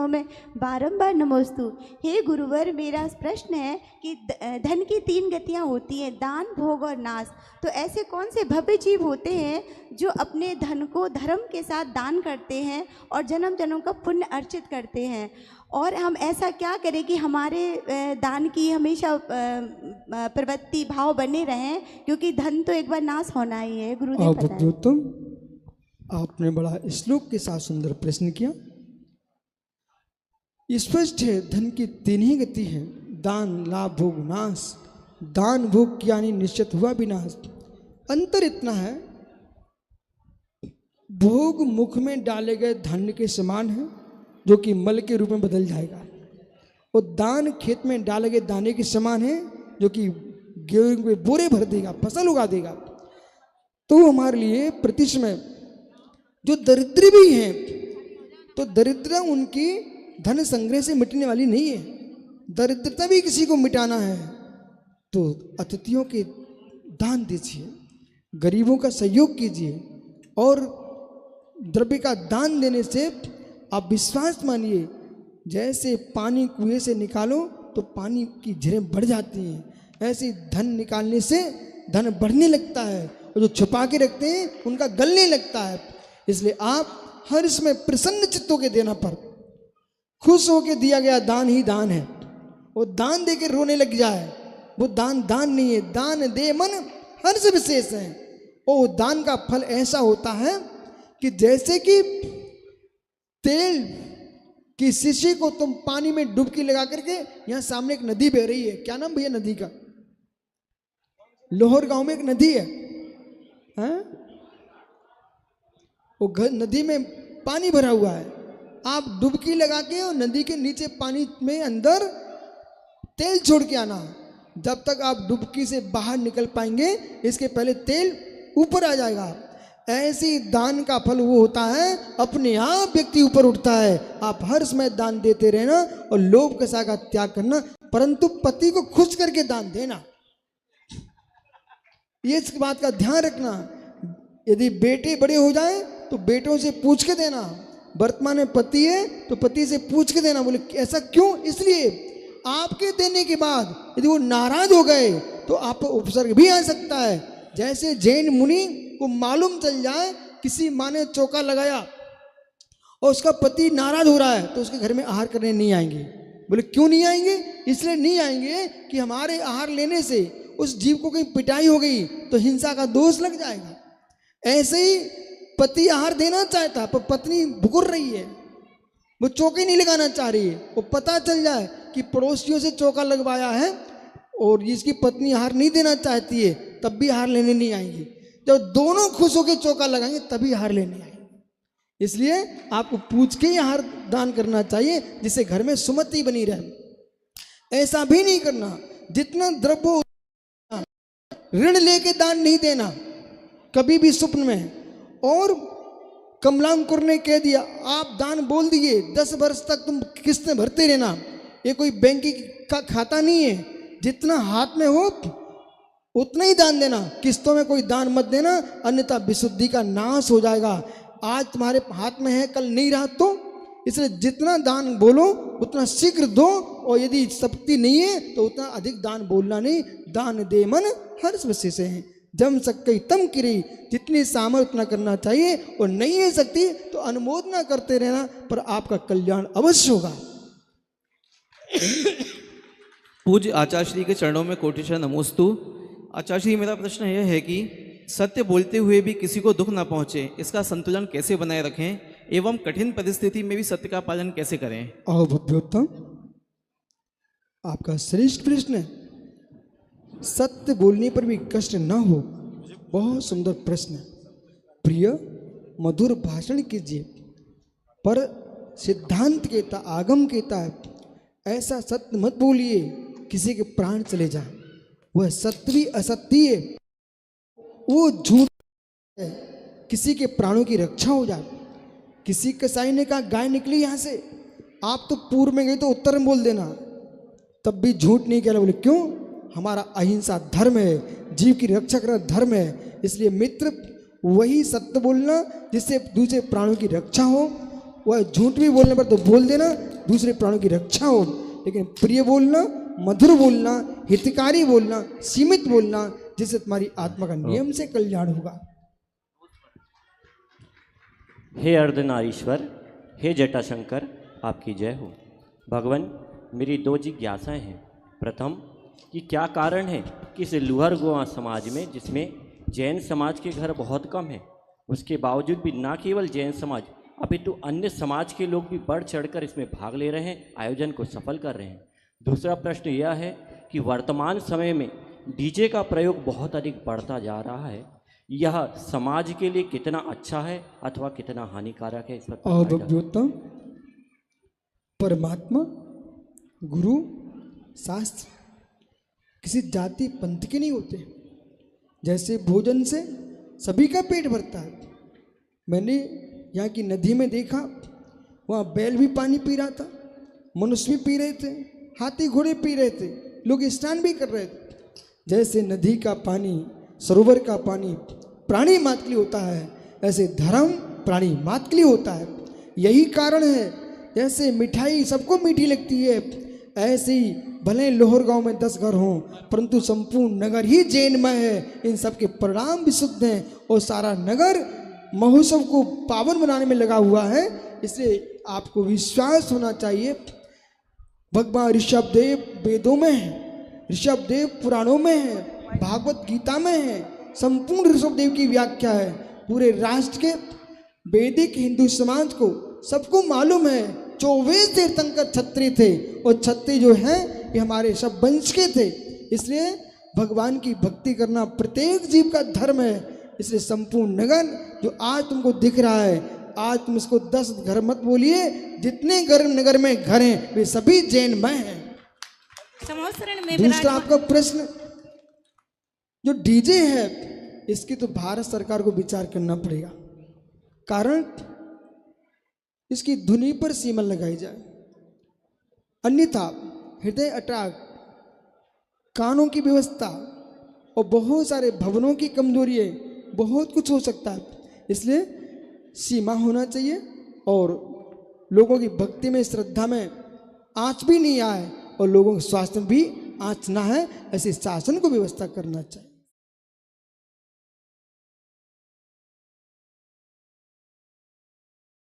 में बारंबार नमोस्तु। हे गुरुवर, मेरा प्रश्न है कि धन की 3 गतियाँ होती हैं, दान, भोग और नाश। तो ऐसे कौन से भव्य जीव होते हैं जो अपने धन को धर्म के साथ दान करते हैं और जन्म जन्म का पुण्य अर्जित करते हैं? और हम ऐसा क्या करें कि हमारे दान की हमेशा प्रवृत्ति भाव बने रहें, क्योंकि धन तो एक बार नाश होना ही है। गुरुदेव बताएं। आपने बड़ा श्लोक के साथ सुंदर प्रश्न किया। स्पष्ट है, धन की 3 ही गति है, दान, लाभ, भोग, नाश। दान भोग यानी निश्चित हुआ विनाश। अंतर इतना है, भोग मुख में डाले गए धन के समान है जो कि मल के रूप में बदल जाएगा, और दान खेत में डाले गए दाने के समान है जो कि गेहूं में बोरे भर देगा, फसल उगा देगा। तो हमारे लिए प्रतिशमय जो दरिद्र भी हैं, तो दरिद्रता उनकी धन संग्रह से मिटने वाली नहीं है। दरिद्रता भी किसी को मिटाना है तो अतिथियों के दान दीजिए, गरीबों का सहयोग कीजिए, और द्रव्य का दान देने से आप विश्वास मानिए, जैसे पानी कुएं से निकालो तो पानी की झरें बढ़ जाती हैं, ऐसे धन निकालने से धन बढ़ने लगता है, और जो छुपा के रखते हैं उनका गलने लगता है। इसलिए आप हर इसमें प्रसन्न चित्तों के देना पर, खुश होकर दिया गया दान ही दान है। वो दान देकर रोने लग जाए, वो दान दान नहीं है। दान दे मन हर्ष विशेष है। और दान का फल ऐसा होता है कि जैसे कि तेल की शीशी को तुम पानी में डुबकी लगा करके, यहां सामने एक नदी बह रही है, क्या नाम भैया नदी का? लोहर गांव में एक नदी है, वो नदी में पानी भरा हुआ है। आप डुबकी लगा के और नदी के नीचे पानी में अंदर तेल छोड़ के आना। जब तक आप डुबकी से बाहर निकल पाएंगे, इसके पहले तेल ऊपर आ जाएगा। ऐसी दान का फल वो होता है, अपने आप व्यक्ति ऊपर उठता है। आप हर समय दान देते रहना और लोभ कसा का त्याग करना, परंतु पति को खुश करके दान देना, ये इस बात का ध्यान रखना। यदि बेटे बड़े हो जाए तो बेटों से पूछ के देना। वर्तमान में पति है तो पति से पूछ के देना। बोले ऐसा क्यों? इसलिए आपके देने के बाद यदि वो नाराज हो गए तो आप पर उपसर्ग भी आ सकता है। जैसे जैन मुनि को मालूम चल जाए किसी माँ ने चौका लगाया और उसका पति नाराज हो रहा है, तो उसके घर में आहार करने नहीं आएंगे। बोले क्यों नहीं आएंगे? इसलिए नहीं आएंगे कि हमारे आहार लेने से उस जीव को कहीं पिटाई हो गई तो हिंसा का दोष लग जाएगा। ऐसे ही पति आहार देना चाहता पर पत्नी भुकुर रही है, वो चौके नहीं लगाना चाह रही है। वो पता चल जाए कि पड़ोसियों से चौका लगवाया है और जिसकी पत्नी आहार नहीं देना चाहती है, तब भी आहार लेने नहीं आएंगी। जब दोनों खुश होकर चौका लगाएंगे तभी आहार लेने आएंगे। इसलिए आपको पूछ के ही आहार दान करना चाहिए, जिससे घर में सुमति बनी रहे। ऐसा भी नहीं करना जितना द्रव्य ऋण लेके दान नहीं देना कभी भी स्वप्न में। और कमलांकुर ने कह दिया, आप दान बोल दिए, 10 वर्ष तक तुम किस्तें भरते रहना। ये कोई बैंक का खाता नहीं है, जितना हाथ में हो उतना ही दान देना, किस्तों में कोई दान मत देना, अन्यथा विशुद्धि का नाश हो जाएगा। आज तुम्हारे हाथ में है, कल नहीं रहा तो। इसलिए जितना दान बोलो उतना शीघ्र दो, और यदि शक्ति नहीं है तो उतना अधिक दान बोलना नहीं। दान दे मन हर्ष विशेष है, जम सकई तम किरी, जितनी सामर्थ्य उतना करना चाहिए, और नहीं है शक्ति तो अनुमोदना करते रहना, पर आपका कल्याण अवश्य होगा। पूज्य आचार्य श्री के चरणों में कोटिशः नमोस्तु। आचार्य श्री, मेरा प्रश्न यह है कि सत्य बोलते हुए भी किसी को दुख ना पहुंचे, इसका संतुलन कैसे बनाए रखें, एवं कठिन परिस्थिति में भी सत्य का पालन कैसे करें? भव्योत्तम, आपका श्रेष्ठ प्रश्न है। सत्य बोलने पर भी कष्ट ना हो, बहुत सुंदर प्रश्न है। प्रिय मधुर भाषण कीजिए, पर सिद्धांत कहता, आगम कहता है, ऐसा सत्य मत बोलिए किसी के प्राण चले जाए। वह सत्य भी असत्य है, वो झूठ है, किसी के प्राणों की रक्षा हो जाए। किसी कसाई ने कहा गाय निकली यहाँ से, आप तो पूर्व में गए तो उत्तर में बोल देना, तब भी झूठ नहीं कहना। बोले क्यों? हमारा अहिंसा धर्म है, जीव की रक्षा करना धर्म है। इसलिए मित्र, वही सत्य बोलना जिससे दूसरे प्राणों की रक्षा हो, वह झूठ भी बोलने पर तो बोल देना, दूसरे प्राणों की रक्षा हो, लेकिन प्रिय बोलना, मधुर बोलना, हितकारी बोलना, सीमित बोलना, जिससे तुम्हारी आत्मा का नियम से कल्याण होगा। हे अर्धनारीश्वर, हे जटाशंकर, आपकी जय हो। भगवान, मेरी दो जिज्ञासाएं हैं। प्रथम, कि क्या कारण है कि इस लुहर गोवा समाज में, जिसमें जैन समाज के घर बहुत कम हैं, उसके बावजूद भी न केवल जैन समाज अपितु अन्य समाज के लोग भी बढ़ चढ़कर इसमें भाग ले रहे हैं, आयोजन को सफल कर रहे हैं। दूसरा प्रश्न यह है कि वर्तमान समय में डीजे का प्रयोग बहुत अधिक बढ़ता जा रहा है, यह समाज के लिए कितना अच्छा है अथवा कितना हानिकारक है, इस पर अवज्ञोत्तम, परमात्मा, गुरु, शास्त्र किसी जाति पंथ के नहीं होते। जैसे भोजन से सभी का पेट भरता है। मैंने यहाँ की नदी में देखा, वहाँ बैल भी पानी पी रहा था, मनुष्य भी पी रहे थे, हाथी घोड़े पी रहे थे, लोग स्नान भी कर रहे थे। जैसे नदी का पानी, सरोवर का पानी प्राणी मात्र के लिए होता है, ऐसे धर्म प्राणी मात्र के लिए होता है। यही कारण है, जैसे मिठाई सबको मीठी लगती है, ऐसे ही भले लोहर गांव में 10 घर हों, परंतु संपूर्ण नगर ही जैनमय है। इन सब के परिणाम विशुद्ध हैं और सारा नगर महोत्सव को पावन बनाने में लगा हुआ है। इसलिए आपको विश्वास होना चाहिए। भगवान ऋषभदेव वेदों में है, ऋषभदेव पुराणों में है, भागवत गीता में है, संपूर्ण ऋषभदेव की व्याख्या है। पूरे राष्ट्र के वैदिक हिंदू समाज को सबको मालूम है 24 तीर्थंकर क्षत्रिय थे और क्षत्रिय जो हैं ये हमारे सब वंश के थे। इसलिए भगवान की भक्ति करना प्रत्येक जीव का धर्म है। इसलिए संपूर्ण नगर जो आज तुमको दिख रहा है, आज तुम इसको 10 घर मत बोलिए, जितने घर नगर में घर हैं वे सभी जैनमय हैं। दूसरा आपका प्रश्न, जो डीजे है इसकी तो भारत सरकार को विचार करना पड़ेगा। कारण इसकी धुनी पर सीमा लगाई जाए, अन्यथा हृदय अटैक, कानों की व्यवस्था और बहुत सारे भवनों की कमजोरी है, बहुत कुछ हो सकता है। इसलिए सीमा होना चाहिए और लोगों की भक्ति में, श्रद्धा में आँच भी नहीं आए और लोगों के स्वास्थ्य में भी आँच ना है, ऐसे शासन को व्यवस्था करना चाहिए।